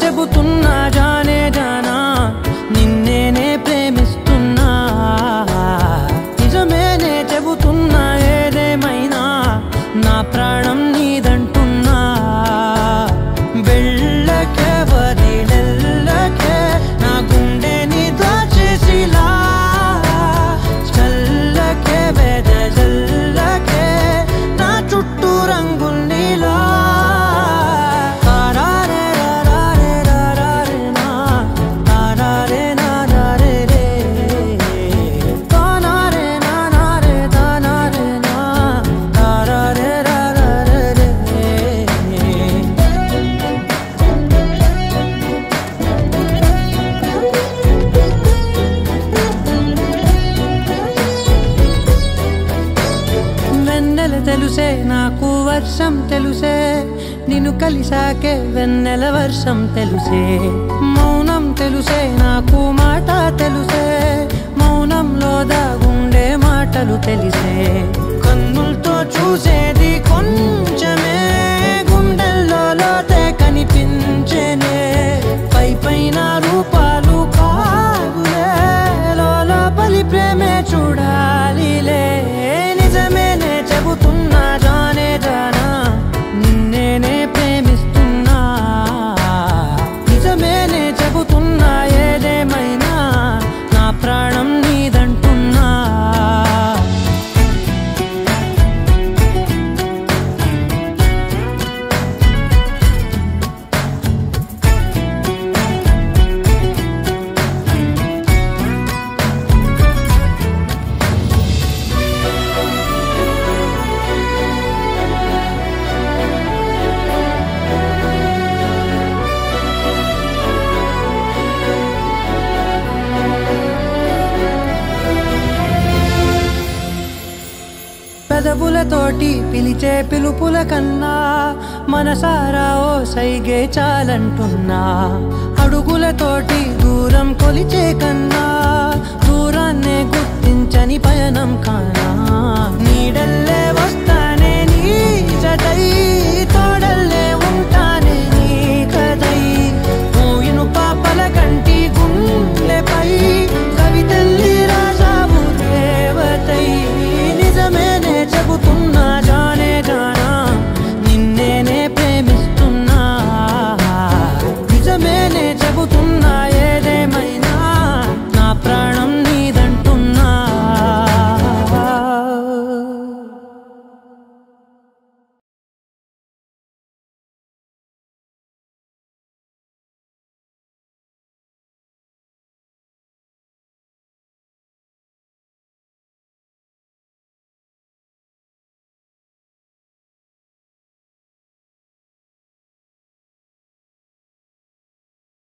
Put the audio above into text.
చెబుతున్నా జానే జానా నిన్నేనే ప్రేమిస్తున్నా నిజమేనే చెబుతున్నా ఏదేమైనా నా ప్రాణం నీదంటున్నా వెళ్ళకే వదిలెళ్ళకే నా గుండెని దాచేసిలా చల్లకే వెదజల్లకే నా చుట్టూ రంగుల్నిలా తెలుసే నాకు వర్షం తెలుసే నిన్ను కలిసాకే వెన్నెల వర్షం తెలుసే మౌనం తెలుసే నాకు మాట తెలుసే మౌనంలో దాగుండే మాటలు తెలిసే కన్నులతో చూసేది కొంచెమే గుండెల్లో లోతే కనిపించేనే పై పైన రూపాలు కాదులే లోపలి ప్రేమే చూడాలిలే నిజమేనే చెబుతున్నా జానే జానా నిన్నేనే ప్రేమిస్తున్నా నిజమేనే చెబుతున్నా ఏదేమైనా నా ప్రాణం నీదంటున్నా పెదవులతోటి పిలిచే పిలుపుల కన్నా మనసారా ఓ సైగే చాలంటున్నా అడుగులతోటి దూరం కొలిచే కన్నా దూరాన్నే గుర్తించని పయనం కానా నీడల్లే వస్తానే నీ జతై తోడల్లే